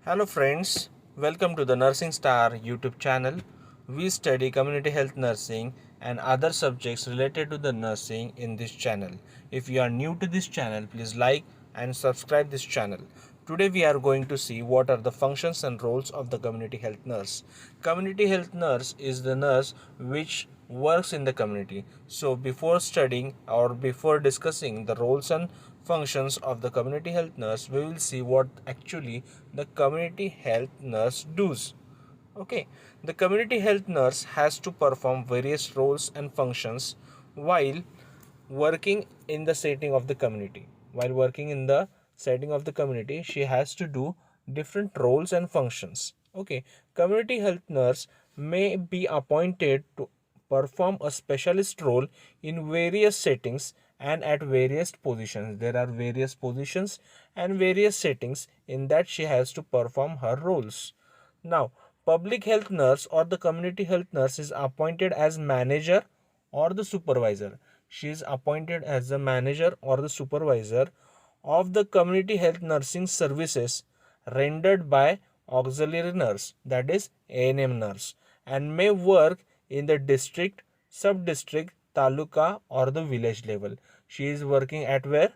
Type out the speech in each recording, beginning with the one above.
Hello friends, welcome to the Nursing Star YouTube channel. We study community health nursing and other subjects related to the nursing in this channel. If you are new to this channel, please like and subscribe this channel. Today we are going to see what are the functions and roles of the community health nurse. Community health nurse is the nurse which works in the community. So before studying or before discussing the roles and functions of the community health nurse, we will see what actually the community health nurse does. Okay, the community health nurse has to perform various roles and functions while working in the setting of the community. While working in the setting of the community, she has to do different roles and functions. Okay, community health nurse may be appointed to perform a specialist role in various settings and at various positions. There are various positions and various settings in that she has to perform her roles. Now, public health nurse or the community health nurse is appointed as manager or the supervisor. She is appointed as the manager or the supervisor of the community health nursing services rendered by auxiliary nurse, that is ANM nurse, and may work in the district, sub-district, taluka or the village level. She is working at where?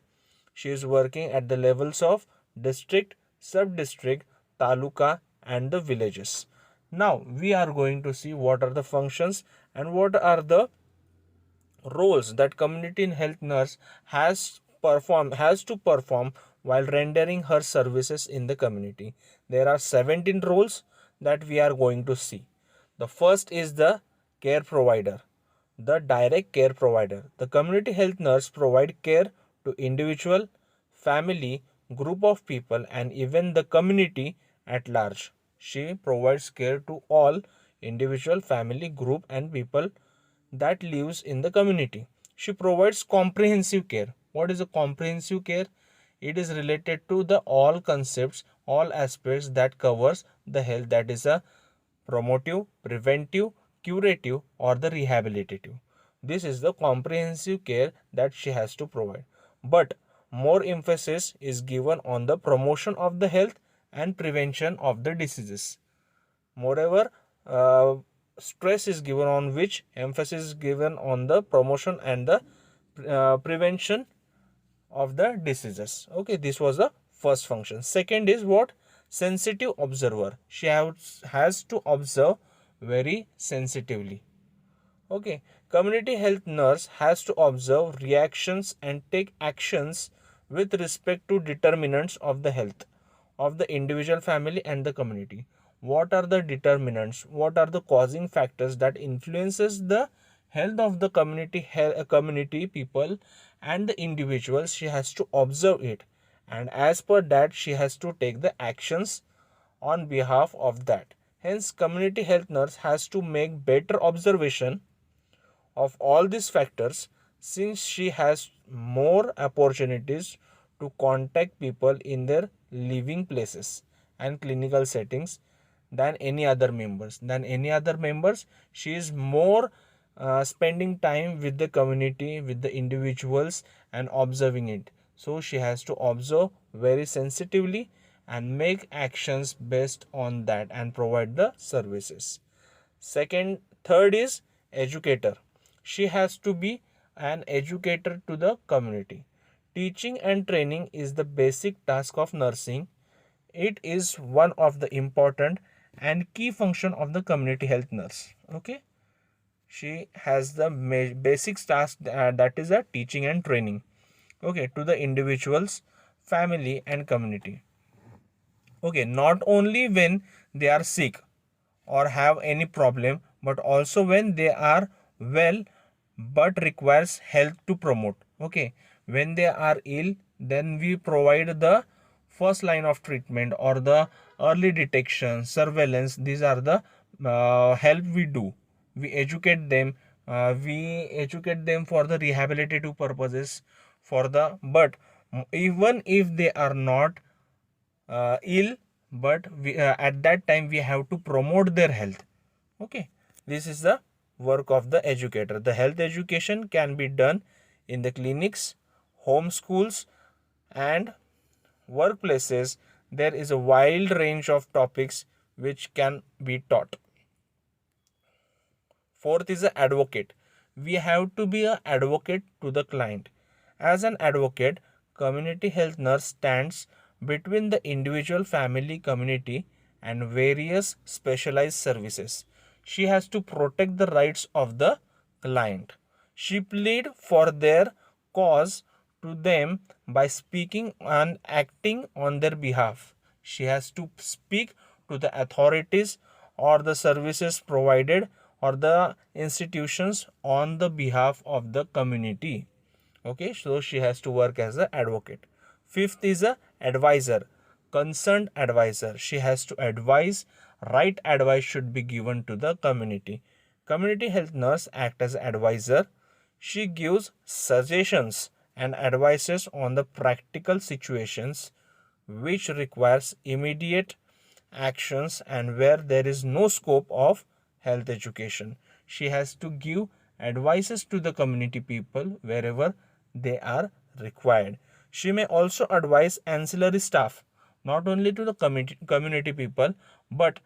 She is working at the levels of district, sub-district, taluka and the villages. Now we are going to see what are the functions and what are the roles that community health nurse has to perform while rendering her services in the community. There are 17 roles that we are going to see. The first is the care provider, the direct care provider. The community health nurse provide care to individual, family, group of people and even the community at large. She provides care to all individual, family, group and people that lives in the community. She provides comprehensive care. What is a comprehensive care? It is related to the all concepts, all aspects that covers the health, that is a promotive, preventive, curative or the rehabilitative. This is the comprehensive care that she has to provide. But more emphasis is given on the promotion of the health and prevention of the diseases. Moreover, stress is given on which emphasis is given on the promotion and the prevention of the diseases. Okay, this was the first function. Second is what? Sensitive observer. She has to observe very sensitively. Okay, community health nurse has to observe reactions and take actions with respect to determinants of the health of the individual, family and the community. What are the determinants? What are the causing factors that influences the health of the community people and the individuals? She has to observe it, and as per that she has to take the actions on behalf of that. Hence, community health nurse has to make better observation of all these factors, since she has more opportunities to contact people in their living places and clinical settings than any other members. She is more spending time with the community, with the individuals and observing it. So she has to observe very sensitively and make actions based on that and provide the services. Third is educator. She has to be an educator to the community. Teaching and training is the basic task of nursing. It is one of the important and key function of the community health nurse. Okay, she has the basic task, that is a teaching and training. Okay, to the individuals, family and community. Okay, not only when they are sick or have any problem, but also when they are well but requires help to promote. Okay, when they are ill, then we provide the first line of treatment or the early detection, surveillance. These are the help we do. We educate them for the rehabilitative purposes, for the but even if they are not ill, but at that time we have to promote their health. Okay, this is the work of the educator. The health education can be done in the clinics, home schools and workplaces. there is a wide range of topics which can be taught. Fourth is an advocate. We have to be an advocate to the client. As an advocate, community health nurse stands between the individual, family, community and various specialized services. She has to protect the rights of the client. She plead for their cause to them by speaking and acting on their behalf. She has to speak to the authorities or the services provided or the institutions on the behalf of the community. Okay, so she has to work as an advocate. Fifth is a advisor, concerned advisor. She has to advise, right advice should be given to the community. Community health nurse act as advisor. She gives suggestions and advices on the practical situations which requires immediate actions and where there is no scope of health education. She has to give advices to the community people wherever they are required. She may also advise ancillary staff, not only to the community people, but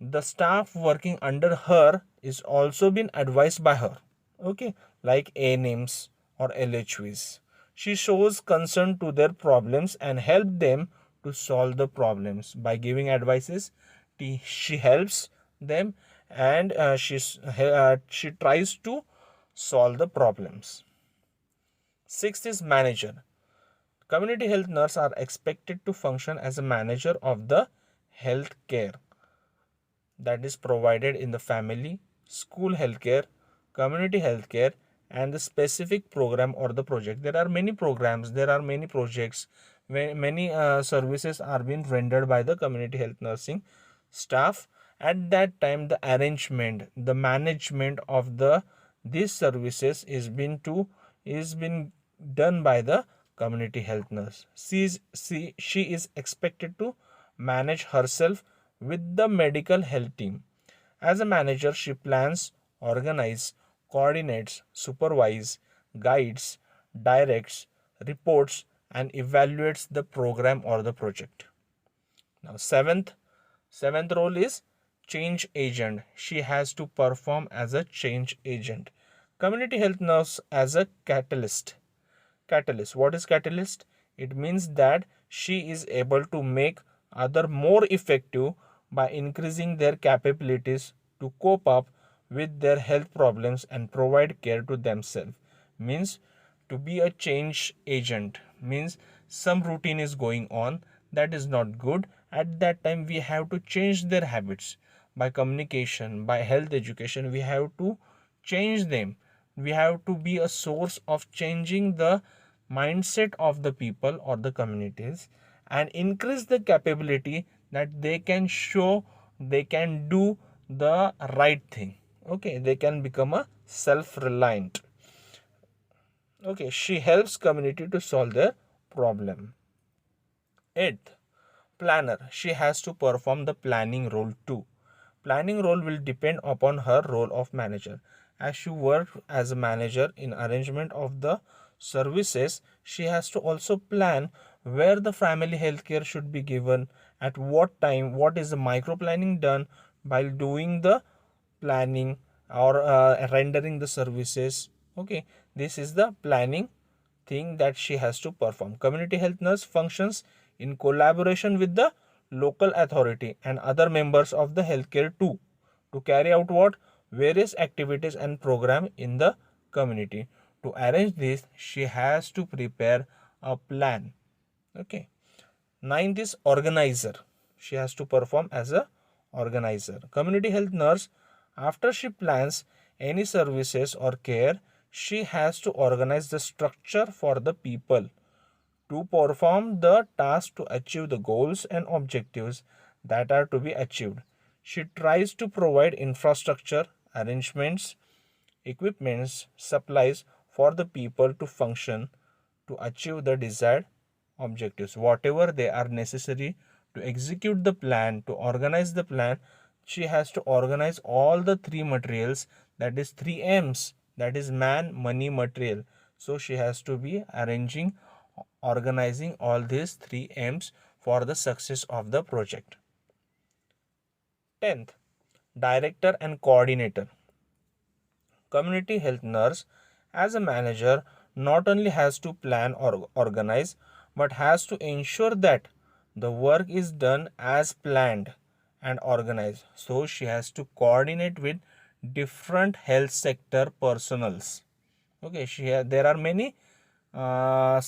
the staff working under her is also been advised by her. Okay, like ANMs or LHVs. She shows concern to their problems and help them to solve the problems by giving advices. She helps them and she tries to solve the problems. Sixth is manager. Community health nurse are expected to function as a manager of the health care that is provided in the family, school healthcare, community healthcare, and the specific program or the project. There are many programs, there are many projects, many services are being rendered by the community health nursing staff. At that time, the arrangement, the management of the these services is been done by the community health nurse. She is expected to manage herself with the medical health team. As a manager, she plans, organizes, coordinates, supervises, guides, directs, reports, and evaluates the program or the project. Now, seventh role is change agent. She has to perform as a change agent. Community health nurse as a catalyst. Catalyst. What is catalyst? It means that she is able to make other more effective by increasing their capabilities to cope up with their health problems and provide care to themselves. Means to be a change agent means some routine is going on that is not good. At that time we have to change their habits by communication, by health education. We have to change them. We have to be a source of changing the mindset of the people or the communities and increase the capability that they can show, they can do the right thing. Okay, they can become a self-reliant. Okay, she helps community to solve their problem. Eighth, planner. She has to perform the planning role too. Planning role will depend upon her role of manager. As she works as a manager in arrangement of the services, she has to also plan where the family health care should be given, at what time, what is the micro planning done while doing the planning or rendering the services. Okay, this is the planning thing that she has to perform. Community health nurse functions in collaboration with the local authority and other members of the healthcare too to carry out what various activities and program in the community. To arrange this, she has to prepare a plan. Okay. Ninth is organizer. She has to perform as a organizer. Community health nurse, after she plans any services or care, she has to organize the structure for the people to perform the task to achieve the goals and objectives that are to be achieved. She tries to provide infrastructure, arrangements, equipments, supplies for the people to function to achieve the desired objectives. Whatever they are necessary to execute the plan, to organize the plan, she has to organize all the three materials, that is three M's, that is man, money, material. So she has to be arranging, organizing all these three M's for the success of the project. 10th, director and coordinator. Community health nurse as a manager not only has to plan or organize but has to ensure that the work is done as planned and organized. So she has to coordinate with different health sector personals. Okay, there are many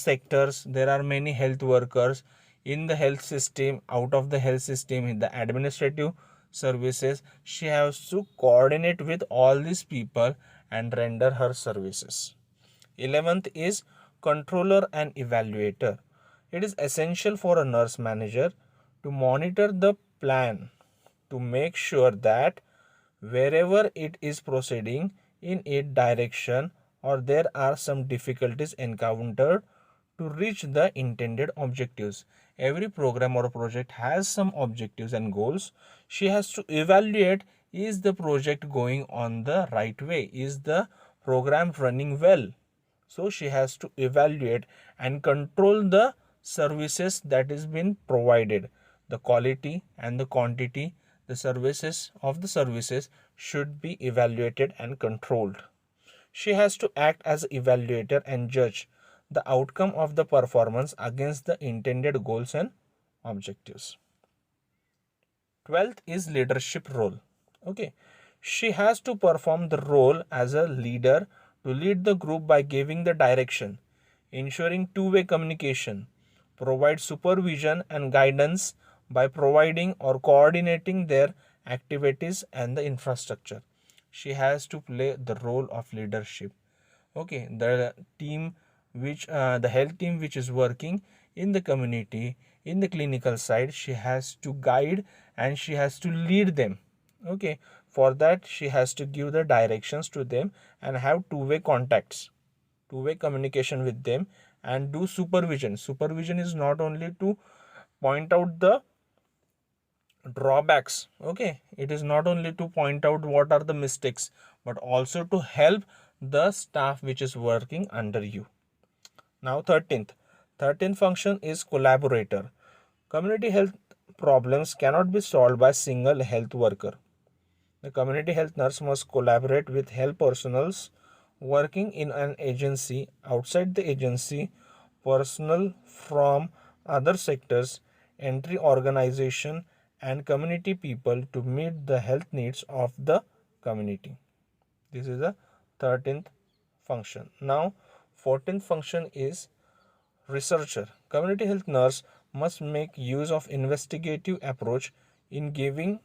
sectors, there are many health workers in the health system, out of the health system, in the administrative services. She has to coordinate with all these people and render her services. 11th is controller and evaluator. It is essential for a nurse manager to monitor the plan to make sure that wherever it is proceeding in a direction or there are some difficulties encountered to reach the intended objectives. Every program or project has some objectives and goals. She has to evaluate, is the project going on the right way? Is the program running well? So she has to evaluate and control the services that is being provided. The quality and the quantity, the services should be evaluated and controlled. She has to act as evaluator and judge the outcome of the performance against the intended goals and objectives. 12th is leadership role. Okay, she has to perform the role as a leader to lead the group by giving the direction, ensuring two-way communication, provide supervision and guidance by providing or coordinating their activities and the infrastructure. She has to play the role of leadership. Okay, the health team which is working in the community, in the clinical side, she has to guide and she has to lead them. Okay, for that she has to give the directions to them and have two-way contacts, two-way communication with them, and do supervision. Supervision is not only to point out the drawbacks. Okay, it is not only to point out what are the mistakes but also to help the staff which is working under you. Now 13th function is collaborator. Community health problems cannot be solved by single health worker. The community health nurse must collaborate with health personnels working in an agency, outside the agency, personnel from other sectors, entry organization and community people to meet the health needs of the community. This is the 13th function. Now 14th function is researcher. Community health nurse must make use of investigative approach in giving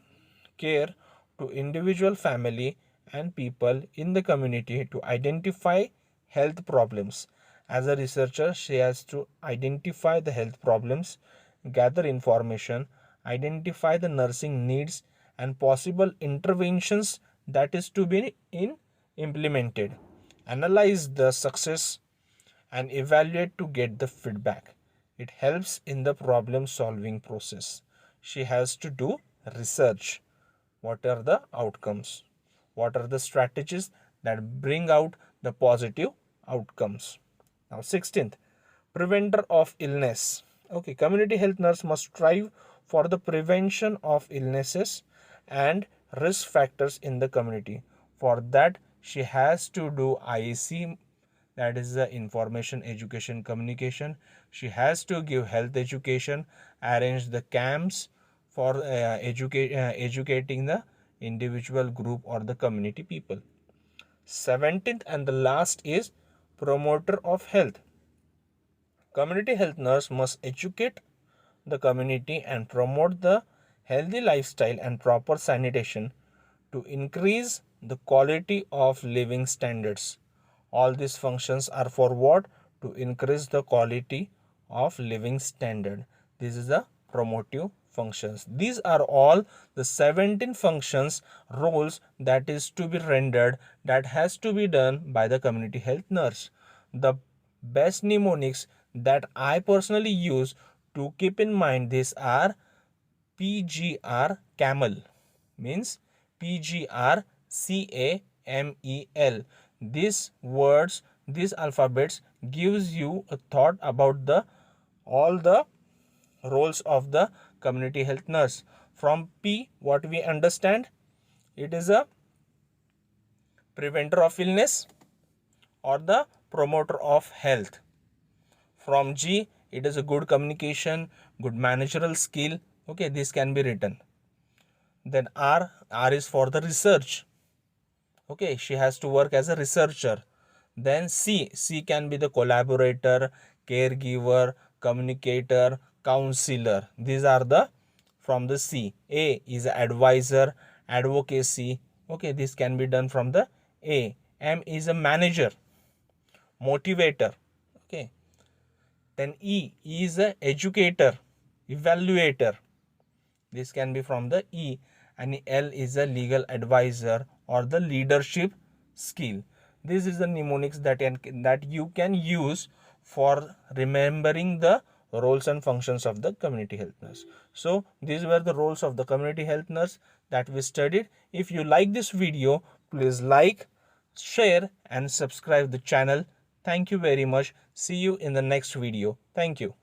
care to individual, family and people in the community to identify health problems. As a researcher, she has to identify the health problems, gather information, identify the nursing needs and possible interventions that is to be implemented, analyze the success and evaluate to get the feedback. It helps in the problem solving process. She has to do research. What are the outcomes? What are the strategies that bring out the positive outcomes? Now 16th, preventer of illness. Okay, community health nurse must strive for the prevention of illnesses and risk factors in the community. For that, she has to do IEC, that is the information, education, communication. She has to give health education, arrange the camps for educating the individual group or the community people. 17th and the last is promoter of health. Community health nurse must educate the community and promote the healthy lifestyle and proper sanitation to increase the quality of living standards. All these functions are for what? To increase the quality of living standard. This is the promotive functions. These are all the 17 functions, roles that is to be rendered, that has to be done by the community health nurse. The best mnemonics that I personally use to keep in mind these are PGR camel, means PGR CAMEL. These words, these alphabets gives you a thought about the all the roles of the community health nurse. From P, what we understand, it is a preventer of illness or the promoter of health. From G, it is a good communication, good managerial skill. Okay, this can be written. Then R is for the research. Okay, she has to work as a researcher. Then C can be the collaborator, caregiver, communicator, counselor. These are the from the C. A is advisor, advocacy. Okay, this can be done from the A. M is a manager, motivator. Okay, then E is a educator, evaluator. This can be from the E. And L is a legal advisor or the leadership skill. This is the mnemonics that you can use for remembering the roles and functions of the community health nurse. So these were the roles of the community health nurse that we studied. If you like this video, please like, share and subscribe the channel. Thank you very much. See you in the next video. Thank you.